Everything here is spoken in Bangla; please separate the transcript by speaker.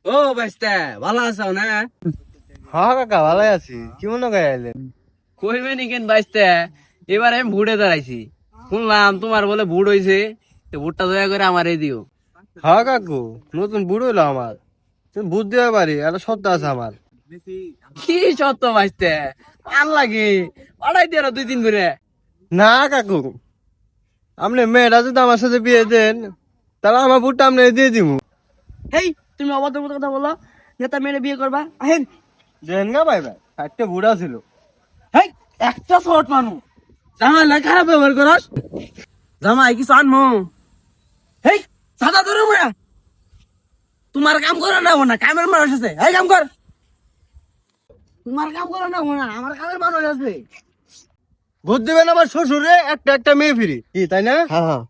Speaker 1: ও বাইস্তা ভালো আছো না?
Speaker 2: হ্যাঁ কাকা ভালোই আছি। কি মনে করে আইলেন?
Speaker 1: কইবে নি কেন বাইস্তা, এবার আমি ভুটে দাঁড়াইছি। শুনলাম তোমার বলে ভুট হইছে, তো ভুটটা দয়া করে আমারে দিও।
Speaker 2: হ্যাঁ কাকু, নতুন বুড়ো হইলো আমার। তুমি বুঝ দিতে পারি, একটা সত্য আছে আমার।
Speaker 1: কি সত্য বাইস্তা, ভাল লাগে পাঠাই দিয়ে 2 দিন করে।
Speaker 2: না কাকু, আপনি মেয়েরা যদি আমার সাথে বিয়ে দেন, তাহলে আমার বুটটা আপনি দিয়ে দিব।
Speaker 3: হেই, তুমি অবাধ্য মতো কথা বলো। নেতা মেরে বিয়ে করবা? আহেন।
Speaker 2: দেন না ভাই ভাই, একটা বুড়া ছিল।
Speaker 3: হেই, একটা শর্ট মানু
Speaker 1: জামাই লাই খারাপ ব্যবহার করস। জামাই কিছু আনমো।
Speaker 3: হেই, সাদা ধরে মোয়া। তোমার কাম করো না না, কামের মানুষ আছে। হেই, কাম কর। তোমার কাম করো না না, আমার কামের মানুষ আছে।
Speaker 2: ভোট দিবেন আমার শ্বশুরে, একটা একটা মেয়ে ফিরি, কি তাই না? হ্যাঁ হ্যাঁ।